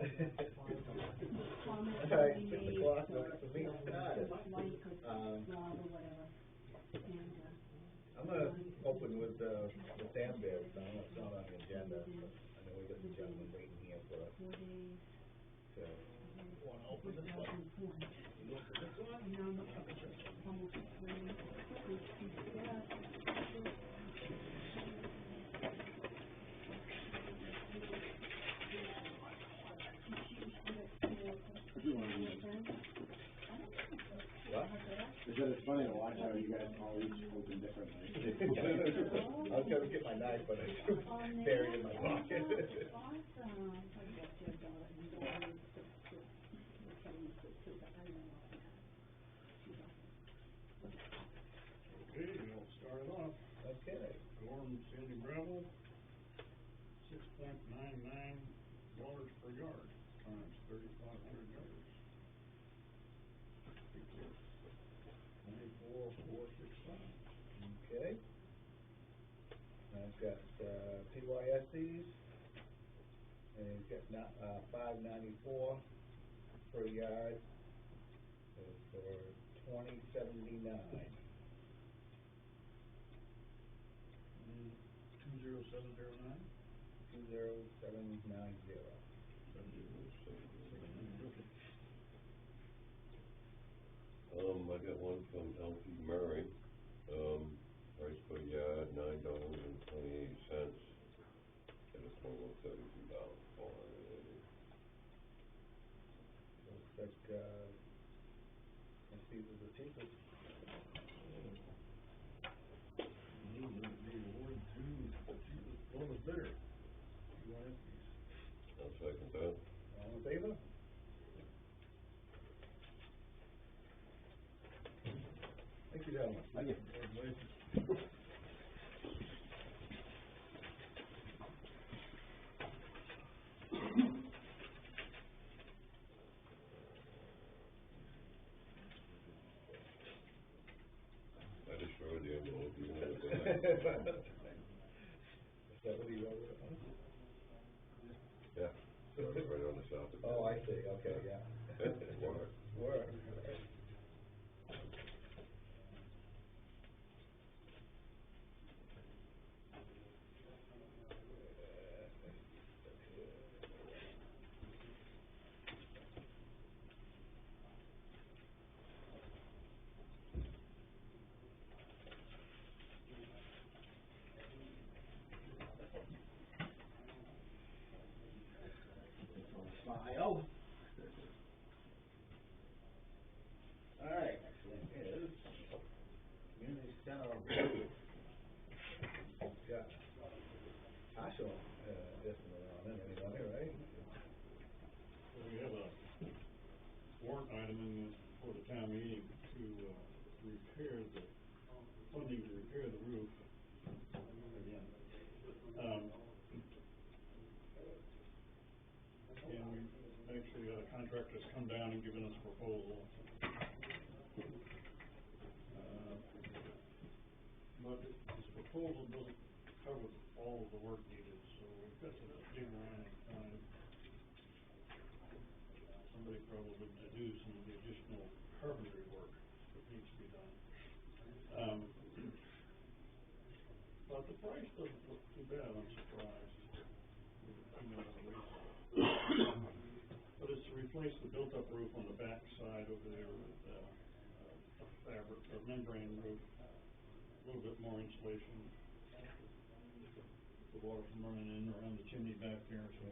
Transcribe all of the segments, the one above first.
Alright, 6 o'clock, works for me. I'm gonna open with the dam bids. I know it's not on the agenda, but I know we got the gentleman waiting here for us. So, wanna open this one? You open this What? Because it's funny to watch how you guys all each open differently. I was gonna get my knife, but I buried it in my pocket. Okay, we'll start it off. Okay. Gorham Sand and Gravel, 6.99 dollars per yard times 3,500 yards. 24,465. Okay. I've got PYSCs, and it's got $5.94 per yard for 2079. 20709. 20790. I got one from LP Murray, price per yard, $9.28, at a total of $32,480. Looks like, let's see, this is the cheapest. The award to the cheapest lowest bidder. I'll second that. All in favor? Thank you, gentlemen. Thank you. Congratulations. I destroyed the envelope, you know that. Is that what he wrote it on? Yeah, right on the south of it. Oh, I see, okay, yeah. Work. Work. Smile. All right, next one is Community Center Review. Got partial estimate on it, anybody, right? So we have a warrant item in this for the town meeting to repair the funding to repair the roof again. And we actually got a contractor's come down and given us a proposal. But this proposal doesn't cover all of the work needed, so we've got to dig around and find somebody probably to do some of the additional carpentry work that needs to be done. But the price doesn't look too bad, I'm surprised. But it's to replace the built-up roof on the back side over there with a fabric or membrane roof, a little bit more insulation. The water from running in around the chimney back there. So.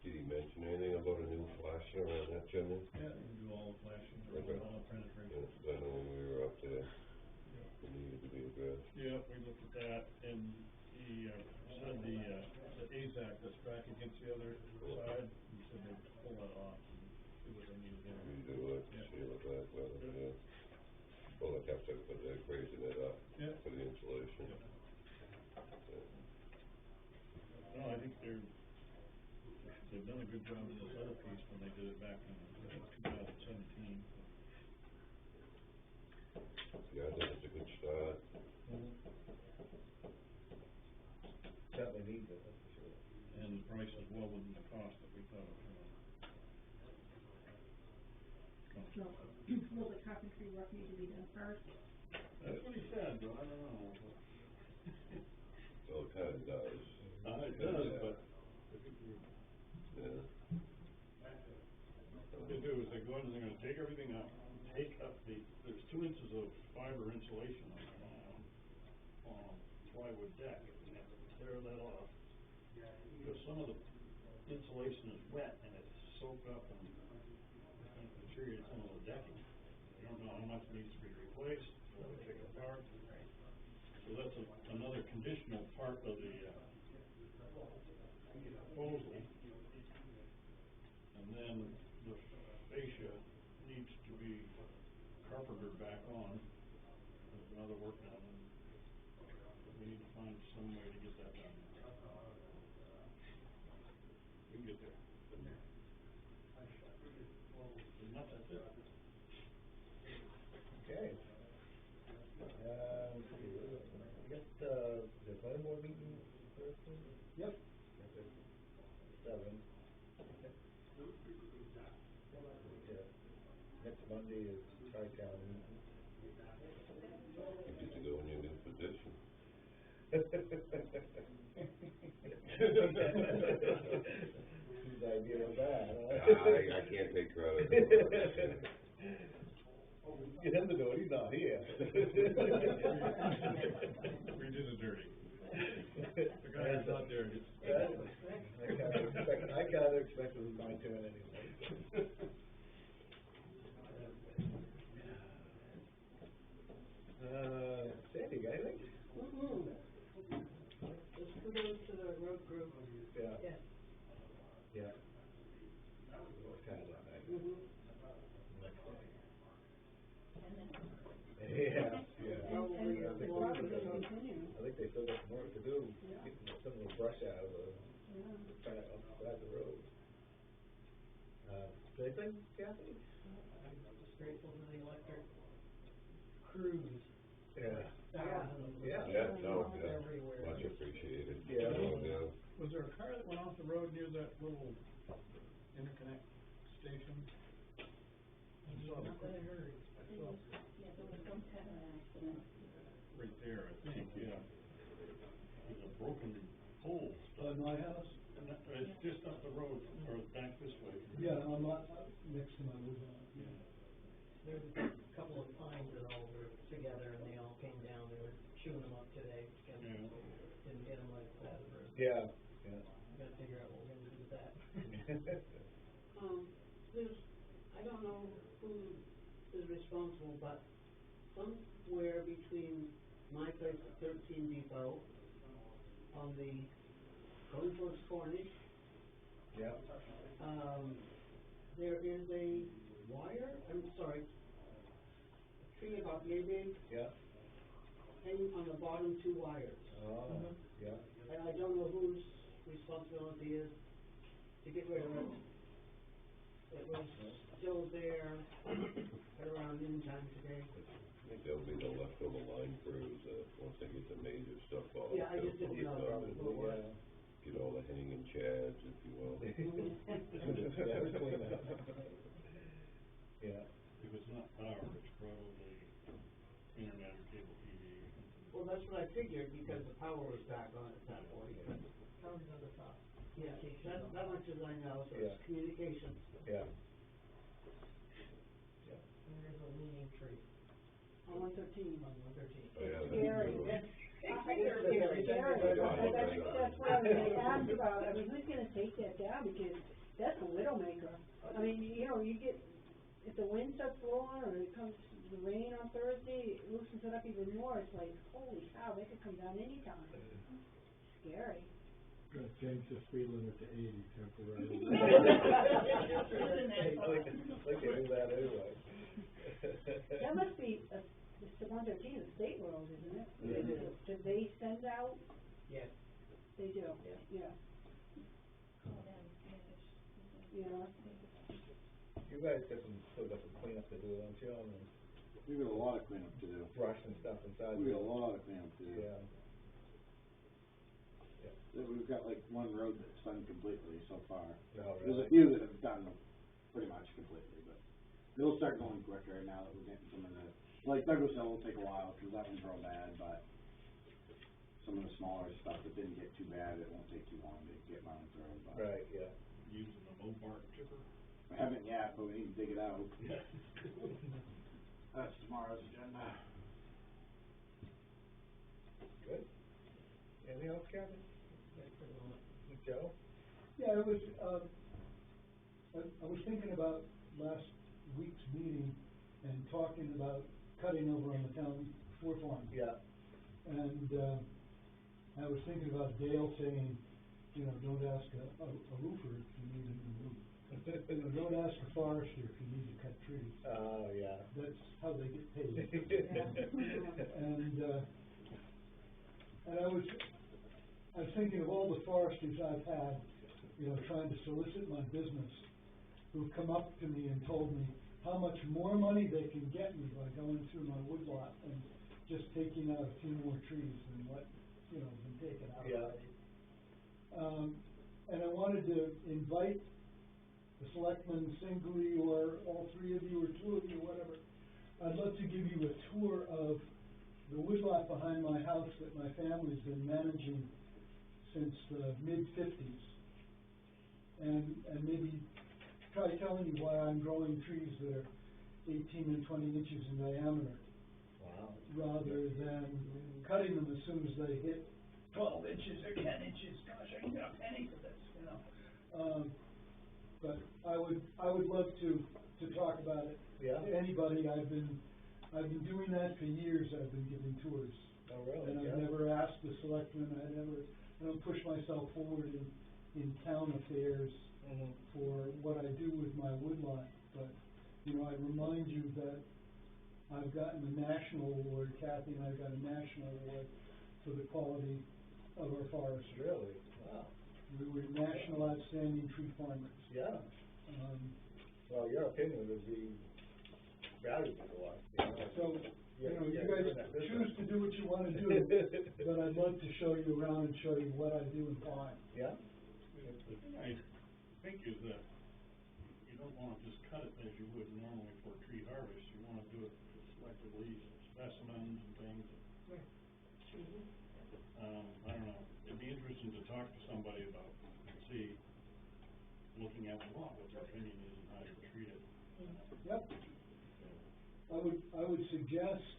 Did he mention anything about a new flasher around that chimney? Yeah, we do all the flashing, Okay. all the penetration. Yeah, I know when we were up there, it needed to be addressed. Yeah, we looked at that, and he said the AZAC that's back against the other side, he said they'd pull that off and see what they needed there. Redo it, Yeah. seal it back better, yeah. Well, they'd have to, but they're raising it up for the insulation. Yeah. Yeah. No, I think they've done a good job in this other piece when they did it back in, I think, 2017. Yeah, I think it's a good start. Certainly needs it, that's for sure. And the price is well within the cost that we thought it was. So, a little bit carpentry work needs to be done first. That's what he said, but I don't know. Well, it kinda does. It does, but Yeah. what they do is they go in and they're gonna take everything out, take up there's 2 inches of fiber insulation on plywood deck, and they have to tear that off. Because some of the insulation is wet and it's soaked up and deteriorated some of the decking. You don't know how much needs to be replaced, so they take it apart. So that's another conditional part of the proposal. And then the fascia needs to be carpentered back on. There's another work done, and we need to find some way to get that done. We can get there. Pretty much that's it. Okay. Let's see, I guess, the planning board meeting Thursday? Yep. Okay. 7. Yeah. Next Monday is Tri-Town meeting. You get to go in your new position. Whose idea was that? I can't take credit. Get him to do it, he's not here. We did the dirty. The guy is not there. I kinda expect it was my turn anyway. Sandy, got anything? Just kudos to the road crew. Yeah. Yes. Yeah. It was kinda that night. Yeah, yeah. And I think probably they gonna still- continue. I think they still got some work to do, Yeah. getting some of the brush out of the, Yeah. outside the road. Anything, Kathy? Just grateful for the electric crews. Yeah. Thousands of Yeah. them. Yeah, no, yeah, Everywhere. much appreciated. Yeah. Yeah. Was there a car that went off the road near that little interconnect station? I saw the Not that I heard. I saw Yeah, there was some kind of accident. Right there, I think, yeah. There's a broken pole. By my house? And it's just up the road, or back this way. Yeah, I'm not next to my window. There was a couple of pines that all were together and they all came down. They were chewing them up today. Yeah. Didn't get them like that. Yeah, yeah. Gotta figure out what we're gonna do with that. There's, I don't know who is responsible, but somewhere between my place at 13 Depot, on the, going towards Cornish, Yeah. there is a wire, I'm sorry, a tree about yay big, Yeah. hanging on the bottom 2 wires. Oh, yeah. And I don't know whose responsibility is to get rid of it. It was still there at around noon time today. I think that'll be the leftover line crews, once they get the major stuff off. Yeah, I just they'll didn't know. Probably, yeah. Get all the hanging chads, if you will. That was clean up. Yeah. If it's not power, it's probably internet or cable TV or something. Well, that's what I figured, because the power was back on at that point. Power's on the top. Yeah, that much as I know, so Yeah. it's communications. Yeah. And there's a leaning tree On 113. on 113. Oh, yeah, that's Scary. true. It's scary. That's what I was gonna ask about. I mean, who's gonna take that down? Because that's a widowmaker. I mean, you know, you get, if the wind starts blowing or it comes, the rain on Thursday, it loosens it up even more. It's like, holy cow, they could come down anytime. Scary. Gonna change the speed limit to 80 temporarily. Like they do that anyway. That must be, it's the 113, a state road, isn't it? It is. Do they send out? Yes. They do, Yeah. yeah. Yeah. You guys still got some cleanup to do, don't you, on the We've got a lot of cleanup to do. brush and stuff inside? We've got a lot of cleanup to do. Yeah. We've got like one road that's done completely so far. Oh, There's really? a few that have done pretty much completely, but it'll start going quicker now that we're getting some of the, like Douglas Hill will take a while, cause that one's real bad, but some of the smaller stuff that didn't get too bad, it won't take too long to get mounted through, but. Right, yeah. Using the Mopar chipper. I haven't yet, but we need to dig it out. Yeah. That's tomorrow's agenda. Good. Anything else, Kevin? Joe? Yeah, it was, I was thinking about last week's meeting and talking about cutting over on the town fourth line. Yeah. And, I was thinking about Dale saying, you know, don't ask a roofer if you need a new roof. You know, don't ask a forester if you need to cut trees. Oh, yeah. That's how they get paid. And I was thinking of all the foresters I've had, you know, trying to solicit my business, who've come up to me and told me how much more money they can get me by going through my woodlot and just taking out a few more trees than what, you know, been taken out already. And I wanted to invite the selectmen singly, or all three of you, or two of you, whatever. I'd love to give you a tour of the woodlot behind my house that my family's been managing since the mid-50s. And maybe try telling you why I'm growing trees that are 18 and 20 inches in diameter. Wow. Rather than cutting them as soon as they hit 12 inches or 10 inches. Gosh, I can get a penny for this, you know. But I would love to talk about it. Yeah. To anybody. I've been doing that for years. I've been giving tours. Oh, really? And I've never asked the selectmen. I don't push myself forward in town affairs for what I do with my woodlot. But, you know, I remind you that I've gotten a national award. Kathy and I got a national award for the quality of our forest. Really? Wow. We were national outstanding tree farmers. Yeah. Well, your opinion would be valuable to us, you know. So, you know, you guys choose to do what you wanna do, but I'd love to show you around and show you what I do and why. Yeah? The thing I think is that you don't wanna just cut it as you would normally for tree harvest, you wanna do it selectively, specimens and things. I don't know, it'd be interesting to talk to somebody about, see, looking at the lot, what their opinion is and how you treat it. Yep. I would suggest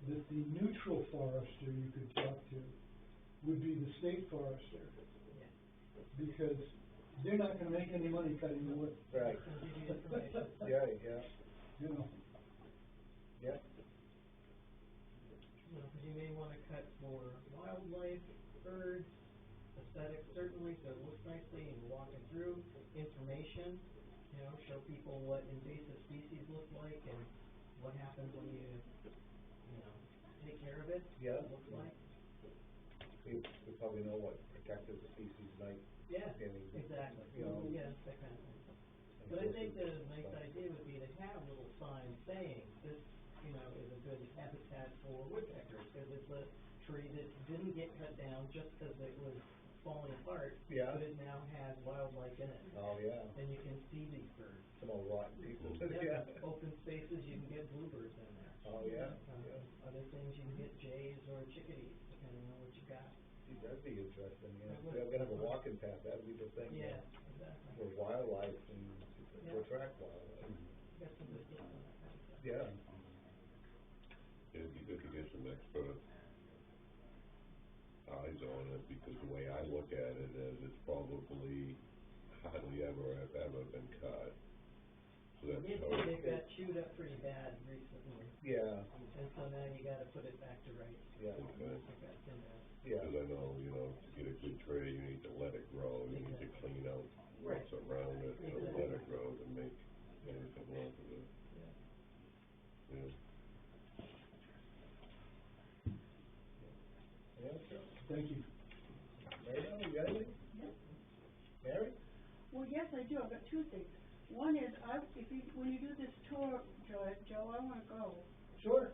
that the neutral forester you could talk to would be the state forester. Because they're not gonna make any money cutting the wood. Right. Yeah, yeah. You know. Yeah. You know, 'cause you may wanna cut for wildlife, birds, aesthetics certainly, so it looks nicely and walking through, information, you know, show people what invasive species look like and what happens when you know, take care of it, Yeah. what it looks like. We probably know what protected species might. Yeah, I mean, exactly, you know. yeah, that kind of thing. But I think the nice idea would be to have little signs saying, this, you know, is a good habitat for woodpeckers, because it's a tree that didn't get cut down just because it was falling apart, Yeah. but it now has wildlife in it. Oh, yeah. And you can see these birds. Some old rotten people. Yeah, open spaces, you can get bluebirds in there. Oh, yeah, yeah. Other things, you can get jays or chickadees, depending on what you got. Gee, that'd be interesting, yeah. That would. We're gonna have a walking path, that'd be the thing. Yeah, exactly. For wildlife and to Yeah. attract wildlife. Got some good stuff on that kind of stuff. Yeah. It'd be good to get some expert eyes on it, because the way I look at it is it's probably hardly ever been cut. So that's how They got chewed up pretty bad recently, yeah, and so now you gotta put it back to rights. yeah, okay. It got thinned out. yeah. Because I know, you know, to get a good tree, you need to let it grow, you need to clean out what's around it, and let it grow to make anything off of it. Yeah. Yeah. Yeah, sure. Thank you. Mary, you got anything? Mary? Well, yes, I do. I've got two things. One is, when you do this tour, Joe, I wanna go. Sure.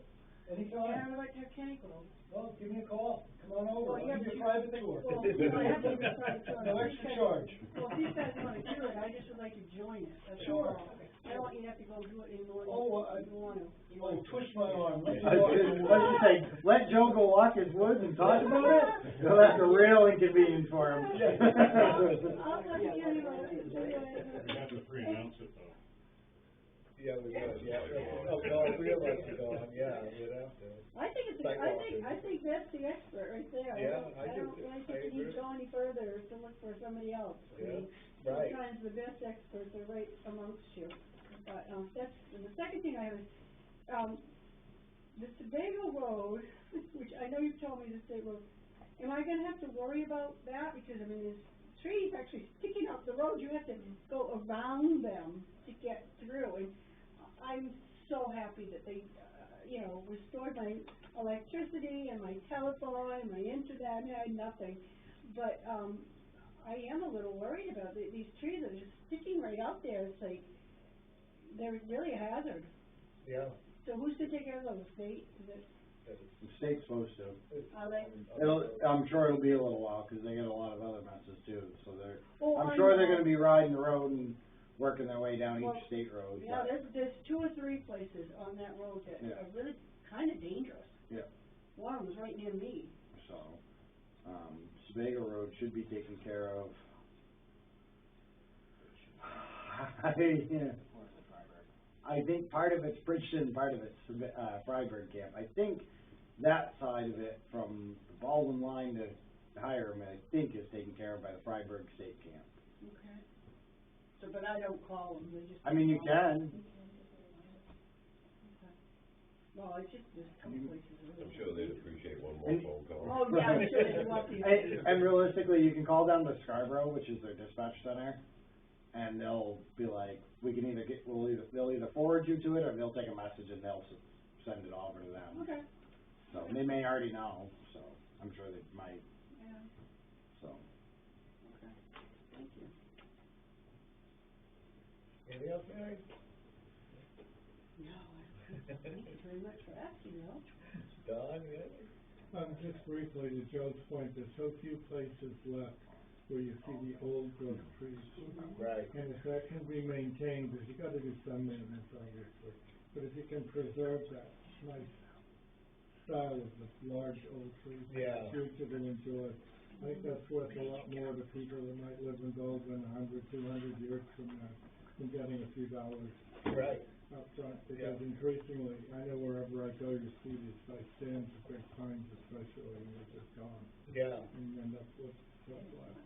And I anytime. would like to have Kenny go. Well, give me a call, come on over, Well, I'll yeah, give you a but- private tour. Well, you know, I have to give a private tour. No extra charge. Well, if you guys wanna do it, I just would like to join it, that's Sure. all. I don't want you to have to go do it anymore Oh, than you wanna. Like, twist my arm, let me I walk was in the what woods. you say, let Joe go walk his woods and talk about it? Well, that's a real inconvenience for him. I'll let you anyway. We have to pre-announce it though. Yeah, we would, yeah, oh, no, if we like to go on, yeah, we'd have to. I think it's, I think that's the expert right there. Yeah, I don't I really think you need to agree. go any further to look for somebody else. I Yeah, mean, right. sometimes the best experts are right amongst you. But, that's, and the second thing I have is, the Sebago Road, which I know you've told me the state road, am I gonna have to worry about that? Because, I mean, there's trees actually sticking up the road, you have to go around them to get through, and I'm so happy that they, you know, restored my electricity and my telephone and my internet. I mean, I had nothing, but, I am a little worried about these trees that are just sticking right out there. It's like, they're really a hazard. Yeah. So who's to take care of those, state, is it, The state's supposed to. are they? I'm sure it'll be a little while, cause they get a lot of other messes too, so they're, Oh, I'm I sure they're know. gonna be riding the road and working their way down Well, each state road. Yeah, but- there's 2 or 3 places on that road that Yeah. are really kinda dangerous. Yeah, One of them's right near me. so, Sebago Road should be taken care of. I think part of it's Bridgeton, part of it's, Freiburg Camp. I think that side of it, from the Baldwin line to Hiram, I think is taken care of by the Freiburg State Camp. Okay. So, but I don't call them, they just. I mean, you can, Well, it's just, there's a couple places. that I'm really- sure they'd appreciate one more And- phone call. Oh, yeah, I'm sure they'd love you. and realistically, you can call down to Scarborough, which is their dispatch center, and they'll be like, we can either get, they'll either forward you to it, or they'll take a message and they'll send it over to them. Okay, So, they may already know, so, I'm sure they might, yeah, so. okay, thank you. Anything else, Mary? No, thank you very much for asking, though. Don, yeah? Just briefly, to Joe's point, there's so few places left where you see the old growth trees. Right. And if that can be maintained, because you gotta do some maintenance, obviously, but if you can preserve that nice style of the large old trees, Yeah. future to enjoy, I think that's worth a lot more to people that might live in Baldwin 100, 200 years from now, than getting a few dollars Right. up front, because increasingly, I know wherever I go, you see these nice stands of big pines especially, and they're just gone, Yeah, and you end up with what's left.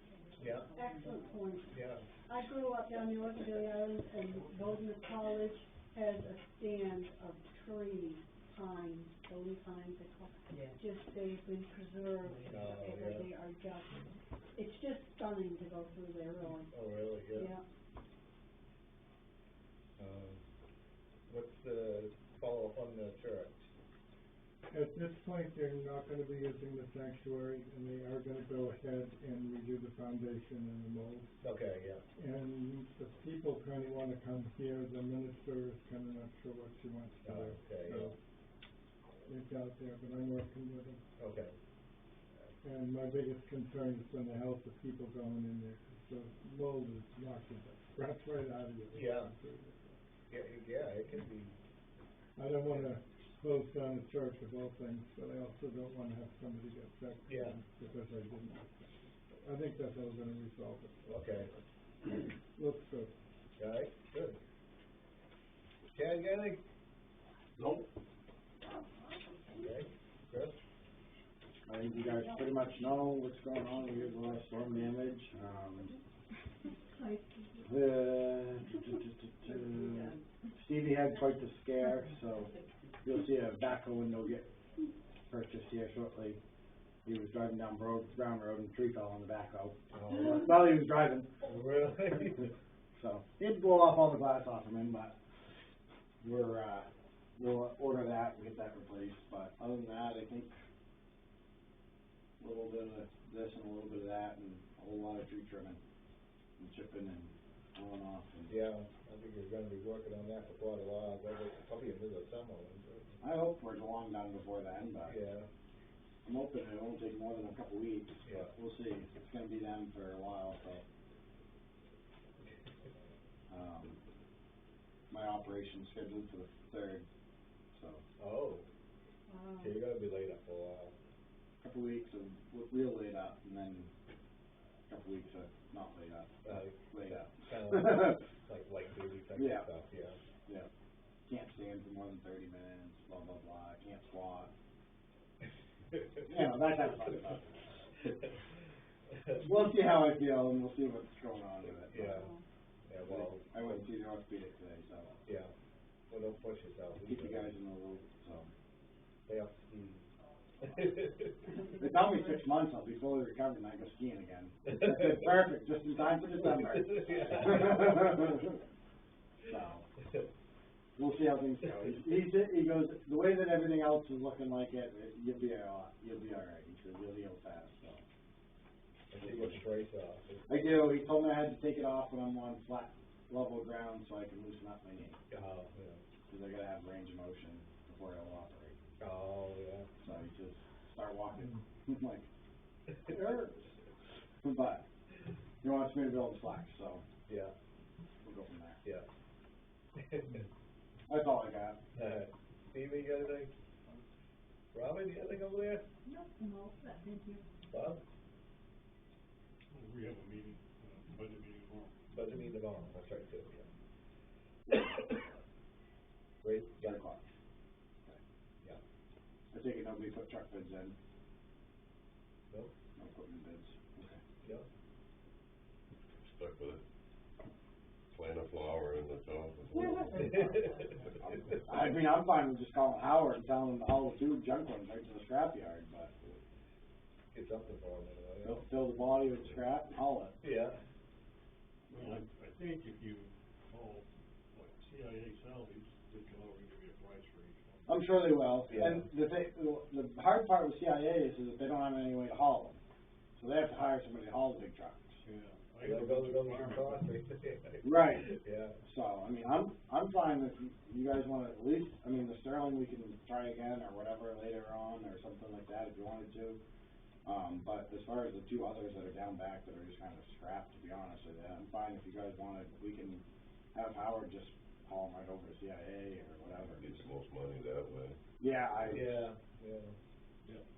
yeah, Excellent point. yeah. I grew up down near Orchardville Island, and Bowden College has a stand of trees, pines, Bowden pines, they call Yeah. just, they've been preserved, Oh, and yeah. they are just, it's just stunning to go through there, really. Oh, really, good. Yeah. What's the follow-up on the church? At this point, they're not gonna be using the sanctuary, and they are gonna go ahead and redo the foundation and the mold. Okay, yeah. And the people kinda wanna come here, the minister is kinda not sure what she wants to do. Okay, So, it's out there, but I'm working with them. Okay. And my biggest concern is on the health of people going in there, 'cause the mold is knocking the breath right out of you. Yeah. Yeah, it can be, I don't wanna close down a church of all things, but I also don't wanna have somebody get sick. Yeah. Because I didn't. I think that's how we're gonna resolve it. okay. Looks good. All right, good. Chad, you got anything? Nope. Okay, Chris? I think you guys pretty much know what's going on, we have a lot of storm damage, Stevie had quite the scare, so you'll see a backhoe window get purchased here shortly. He was driving down Brown Road and a tree fell on the backhoe, while he was driving. Really? So, he'd blow off all the glass off of him, but we'll order that and get that replaced, but other than that, I think a little bit of this and a little bit of that, and a whole lot of tree trimming and chipping and on off, and Yeah, I'm think you're gonna be working on that for quite a while, probably into the summer, wouldn't it? I hope we're long done before then, but Yeah, I'm hoping it won't take more than a couple weeks. Yeah. We'll see. It's gonna be them for a while, so. My operation's scheduled for the 3rd, so oh, Wow. okay, you're gonna be laid up for a while. couple weeks of real laid up, and then a couple weeks of not laid up, laid up. Kinda like light duty type of Yeah. stuff, yeah. Yeah. Can't stand for more than 30 minutes, blah, blah, blah, can't squat. You know, that kind of fun stuff. We'll see how I feel, and we'll see what's going on with it. Yeah, yeah, well, I went to see the orthopedic today, so yeah, well, don't push yourself. keep you guys in the loop, so. Stay up to speed. They tell me 6 months I'll be fully recovered and I go skiing again. I said, perfect, just in time for December. So, we'll see how things go. He goes, the way that everything else is looking like it, you'll be all right. He said, you'll heal fast, so. And you get straight off. I do, he told me I had to take it off when I'm on flat, level ground so I can loosen up my knee. Oh, yeah. Cause I gotta have range of motion before I'll operate. Oh, yeah. So he says, start walking. I'm like, it hurts. But he wants me to build slack, so Yeah, we'll go from there. yeah. That's all I got. Stevie, you got anything? Robin, you got anything over there? No, no, thank you. Bob? We have a meeting, budget meeting tomorrow. Budget meeting tomorrow, that's right, too, yeah. Great, 10 yeah, o'clock. yeah. I take it nobody put truck bids in, No, no equipment bids. Okay. yeah. Stuck with it. Plant a flower in the top. I mean, I'm fine with just calling Howard and telling him to haul the two junk ones right to the scrapyard, but Get something for him anyway. fill the body with scrap and haul it. Yeah. Well, I think if you call, what, CIA salvage, they can already give you a price for each one. I'm sure they will. Yeah. And the hard part with CIA is that they don't have any way to haul them. So they have to hire somebody to haul the big trucks. Yeah. That goes some cost, Right. Yeah. So, I mean, I'm fine if you guys wanna at least, I mean, the Sterling, we can try again or whatever later on or something like that if you wanted to. But as far as the two others that are down back that are just kind of scrapped, to be honest with you, I'm fine if you guys wanted, we can have Howard just haul them right over to CIA or whatever. Get the most money that way. Yeah, Yeah, yeah.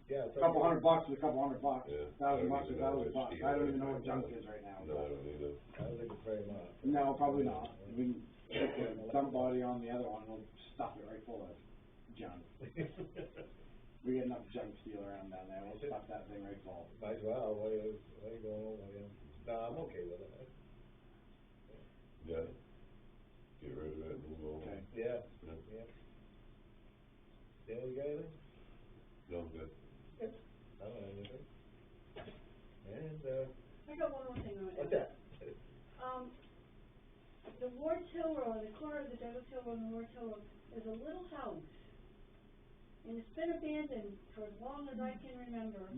Yeah. A couple $100 is a couple $100. Yeah. $1,000 I is don't even know $1,000. what I don't even know steel what is. junk is right now. No, I don't either. I don't think it's very much. No, probably not. We can take the dump body on the other one, we'll stuff it right full of junk. We get enough junk steel around down there, we'll stuff that thing right full. Might as well, why you going over, yeah. No, I'm okay with it. Yeah. Get rid of it and move on. Okay. Yeah, Yeah. yeah. Dan, you got anything? No, good. I don't have anything. And, I got one more thing I want to what's add. that? The Ward Hill Road, the corner of the Douglas Hill Road and Ward Hill Road, there's a little house. And it's been abandoned for as long as I can remember.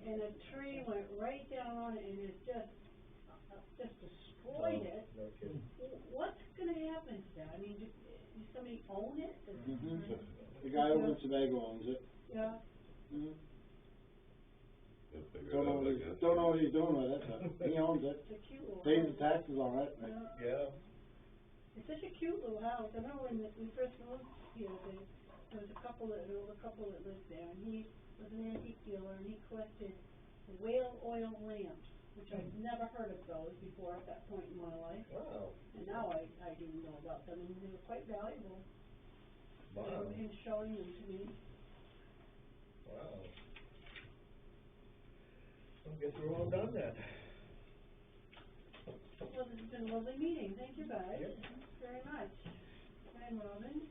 And a tree went right down on it and it just destroyed it. No kidding. What's gonna happen to that? I mean, does somebody own it? The guy over in Sebago owns it. Yeah. He'll figure Don't it know out, what I he's, guess. don't know what he's doing with it, but he owns it. It's a cute little Pays house. the taxes on it. Yeah. Yeah. It's such a cute little house. I remember when we first moved here, there was a couple that lived there, and he was an antique dealer, and he collected whale oil lamps, which I'd never heard of those before at that point in my life. Wow. And now I do know about them, and they were quite valuable. Wow. Him showing them to me. Wow. I guess we're all done then. Well, this has been a lovely meeting. Thank you guys Yep. very much. And Robin.